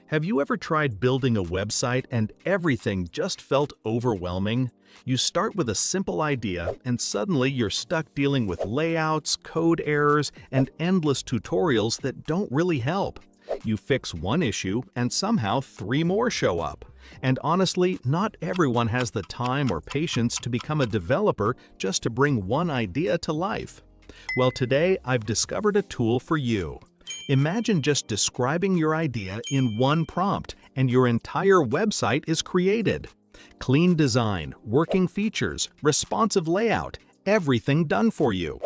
Have you ever tried building a website and everything just felt overwhelming? You start with a simple idea and suddenly you're stuck dealing with layouts, code errors, and endless tutorials that don't really help. You fix one issue and somehow three more show up. And honestly, not everyone has the time or patience to become a developer just to bring one idea to life. Well, today I've discovered a tool for you. Imagine just describing your idea in one prompt, and your entire website is created. Clean design, working features, responsive layout, everything done for you.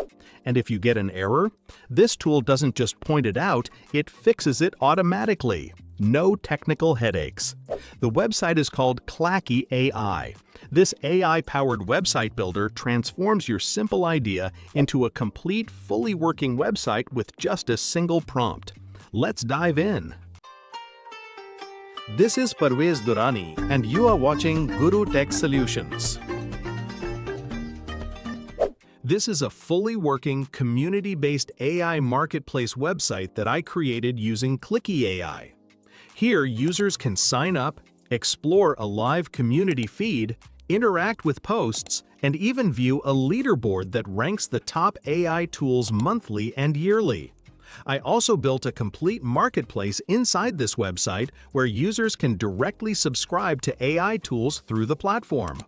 And if you get an error, this tool doesn't just point it out, it fixes it automatically. No technical headaches. The website is called Clacky AI. This AI-powered website builder transforms your simple idea into a complete, fully working website with just a single prompt. Let's dive in. This is Parvez Durrani, and you are watching Guru Tech Solutions. This is a fully working, community-based AI marketplace website that I created using Clacky AI. Here, users can sign up, explore a live community feed, interact with posts, and even view a leaderboard that ranks the top AI tools monthly and yearly. I also built a complete marketplace inside this website where users can directly subscribe to AI tools through the platform.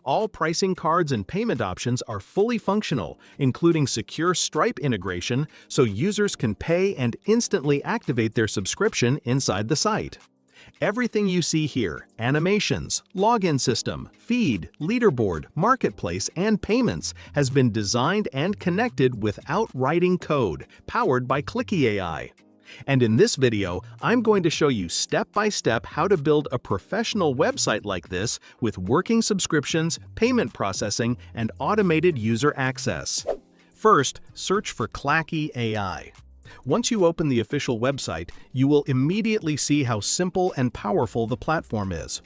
All pricing cards and payment options are fully functional, including secure Stripe integration, so users can pay and instantly activate their subscription inside the site. Everything you see here, animations, login system, feed, leaderboard, marketplace, and payments, has been designed and connected without writing code, powered by Clacky AI. And in this video, I'm going to show you step-by-step how to build a professional website like this with working subscriptions, payment processing, and automated user access. First, search for Clacky AI. Once you open the official website, you will immediately see how simple and powerful the platform is.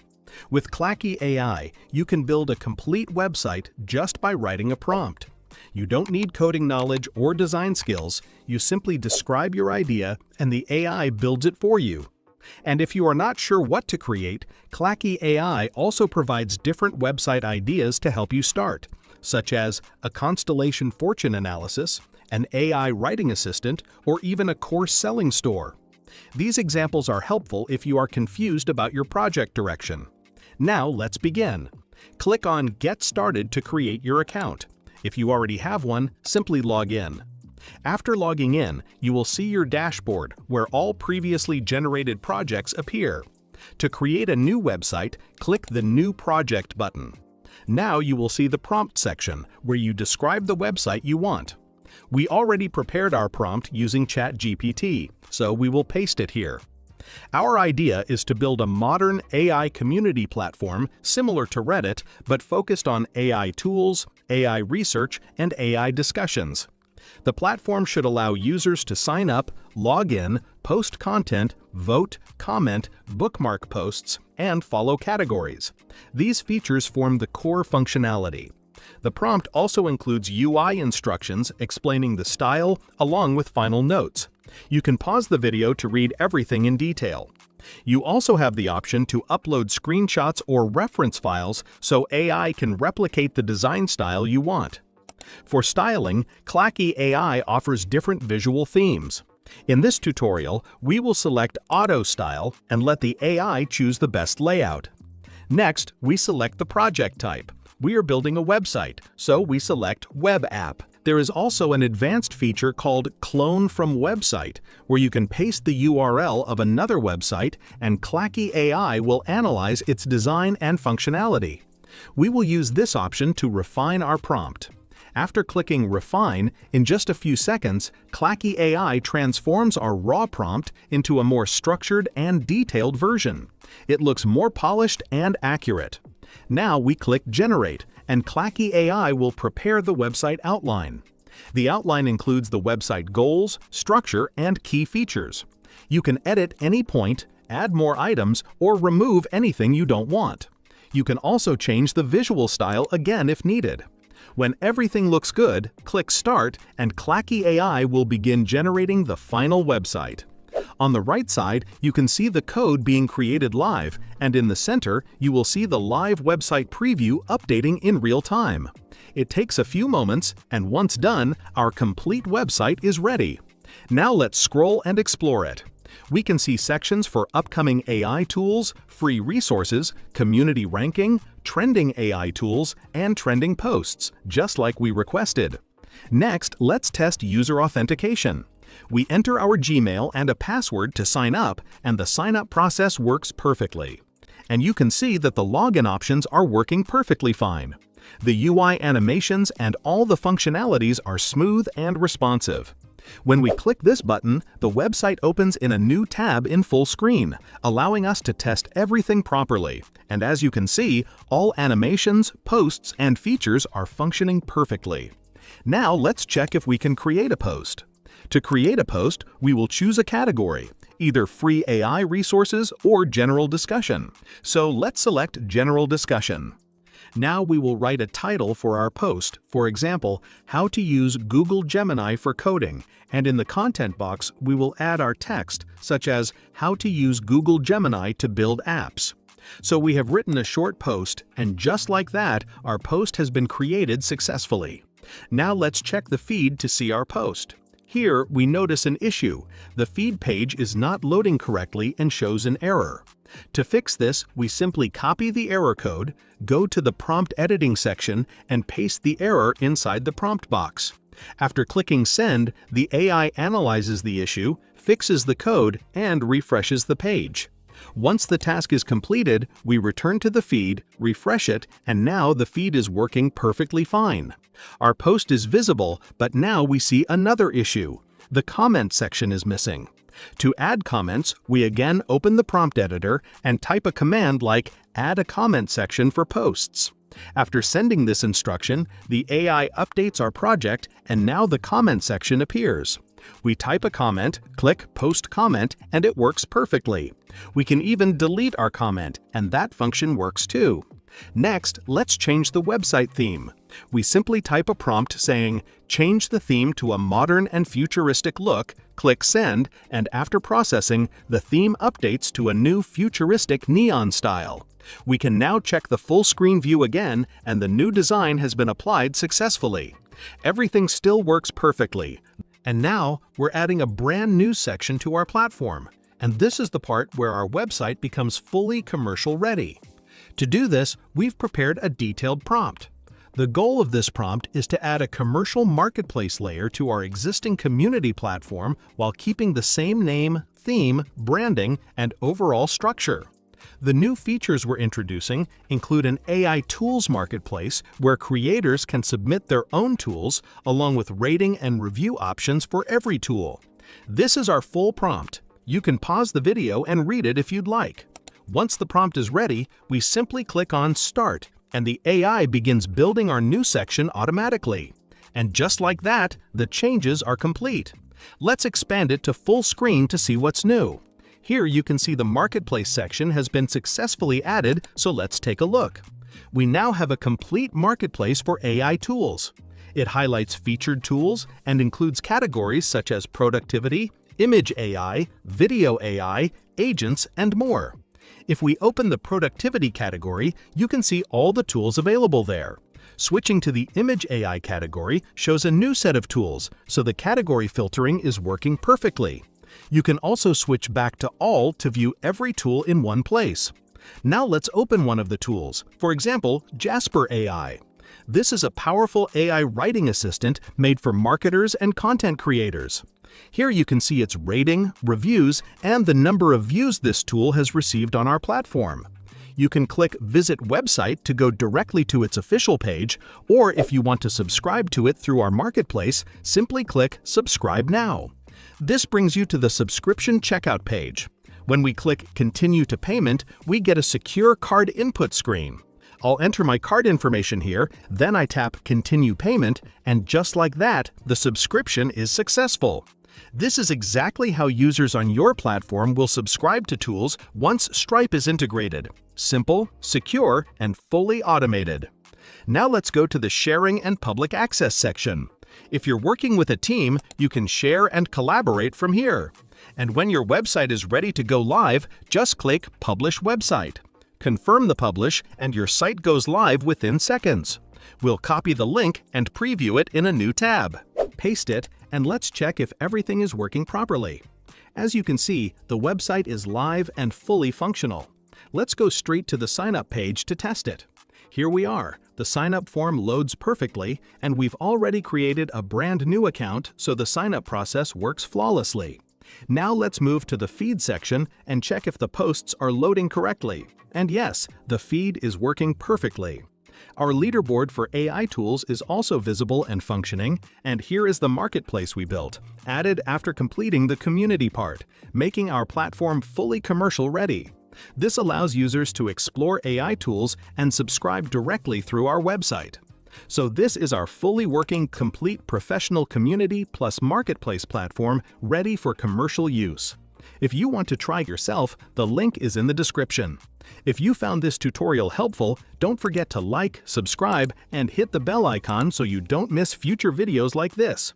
With Clacky AI, you can build a complete website just by writing a prompt. You don't need coding knowledge or design skills, you simply describe your idea and the AI builds it for you. And if you are not sure what to create, Clacky AI also provides different website ideas to help you start, such as a constellation fortune analysis, an AI writing assistant, or even a course selling store. These examples are helpful if you are confused about your project direction. Now let's begin. Click on Get Started to create your account. If you already have one, simply log in. After logging in, you will see your dashboard where all previously generated projects appear. To create a new website, click the New Project button. Now you will see the prompt section where you describe the website you want. We already prepared our prompt using ChatGPT, so we will paste it here. Our idea is to build a modern AI community platform similar to Reddit, but focused on AI tools, AI research, and AI discussions. The platform should allow users to sign up, log in, post content, vote, comment, bookmark posts, and follow categories. These features form the core functionality. The prompt also includes UI instructions explaining the style along with final notes. You can pause the video to read everything in detail. You also have the option to upload screenshots or reference files so AI can replicate the design style you want. For styling, Clacky AI offers different visual themes. In this tutorial, we will select Auto Style and let the AI choose the best layout. Next, we select the project type. We are building a website, so we select Web App. There is also an advanced feature called Clone from Website, where you can paste the URL of another website and Clacky AI will analyze its design and functionality. We will use this option to refine our prompt. After clicking Refine, in just a few seconds, Clacky AI transforms our raw prompt into a more structured and detailed version. It looks more polished and accurate. Now we click Generate, and Clacky AI will prepare the website outline. The outline includes the website goals, structure, and key features. You can edit any point, add more items, or remove anything you don't want. You can also change the visual style again if needed. When everything looks good, click Start, and Clacky AI will begin generating the final website. On the right side, you can see the code being created live, and in the center, you will see the live website preview updating in real time. It takes a few moments, and once done, our complete website is ready. Now let's scroll and explore it. We can see sections for upcoming AI tools, free resources, community ranking, trending AI tools, and trending posts, just like we requested. Next, let's test user authentication. We enter our Gmail and a password to sign up, and the sign-up process works perfectly. And you can see that the login options are working perfectly fine. The UI animations and all the functionalities are smooth and responsive. When we click this button, the website opens in a new tab in full screen, allowing us to test everything properly. And as you can see, all animations, posts, and features are functioning perfectly. Now let's check if we can create a post. To create a post, we will choose a category, either free AI resources or general discussion. So let's select general discussion. Now we will write a title for our post, for example, how to use Google Gemini for coding, and in the content box we will add our text, such as how to use Google Gemini to build apps. So we have written a short post, and just like that, our post has been created successfully. Now let's check the feed to see our post. Here we notice an issue. The feed page is not loading correctly and shows an error. To fix this, we simply copy the error code, go to the prompt editing section, and paste the error inside the prompt box. After clicking send, the AI analyzes the issue, fixes the code, and refreshes the page. Once the task is completed, we return to the feed, refresh it, and now the feed is working perfectly fine. Our post is visible, but now we see another issue. The comment section is missing. To add comments, we again open the prompt editor and type a command like add a comment section for posts. After sending this instruction, the AI updates our project, and now the comment section appears. We type a comment, click Post Comment, and it works perfectly. We can even delete our comment, and that function works too. Next, let's change the website theme. We simply type a prompt saying, change the theme to a modern and futuristic look, click Send, and after processing, the theme updates to a new futuristic neon style. We can now check the full screen view again, and the new design has been applied successfully. Everything still works perfectly. And now, we're adding a brand new section to our platform. And this is the part where our website becomes fully commercial ready. To do this, we've prepared a detailed prompt. The goal of this prompt is to add a commercial marketplace layer to our existing community platform while keeping the same name, theme, branding, and overall structure. The new features we're introducing include an AI tools marketplace where creators can submit their own tools along with rating and review options for every tool. This is our full prompt. You can pause the video and read it if you'd like. Once the prompt is ready, we simply click on Start, and the AI begins building our new section automatically. And just like that, the changes are complete. Let's expand it to full screen to see what's new. Here you can see the Marketplace section has been successfully added, so let's take a look. We now have a complete marketplace for AI tools. It highlights featured tools and includes categories such as productivity, image AI, video AI, agents, and more. If we open the productivity category, you can see all the tools available there. Switching to the image AI category shows a new set of tools, so the category filtering is working perfectly. You can also switch back to all to view every tool in one place. Now let's open one of the tools, for example, Jasper AI. This is a powerful AI writing assistant made for marketers and content creators. Here you can see its rating, reviews, and the number of views this tool has received on our platform. You can click Visit Website to go directly to its official page, or if you want to subscribe to it through our marketplace, simply click Subscribe Now. This brings you to the subscription checkout page. When we click Continue to Payment, we get a secure card input screen. I'll enter my card information here, then I tap Continue Payment, and just like that, the subscription is successful. This is exactly how users on your platform will subscribe to tools once Stripe is integrated. Simple, secure, and fully automated. Now let's go to the Sharing and Public Access section. If you're working with a team, you can share and collaborate from here. And when your website is ready to go live, just click Publish Website. Confirm the publish, and your site goes live within seconds. We'll copy the link and preview it in a new tab. Paste it, and let's check if everything is working properly. As you can see, the website is live and fully functional. Let's go straight to the sign-up page to test it. Here we are. The sign-up form loads perfectly, and we've already created a brand new account, so the sign-up process works flawlessly. Now let's move to the feed section and check if the posts are loading correctly. And yes, the feed is working perfectly. Our leaderboard for AI tools is also visible and functioning, and here is the marketplace we built, added after completing the community part, making our platform fully commercial ready. This allows users to explore AI tools and subscribe directly through our website. So this is our fully working, complete professional community plus marketplace platform ready for commercial use. If you want to try yourself, the link is in the description. If you found this tutorial helpful, don't forget to like, subscribe, and hit the bell icon so you don't miss future videos like this.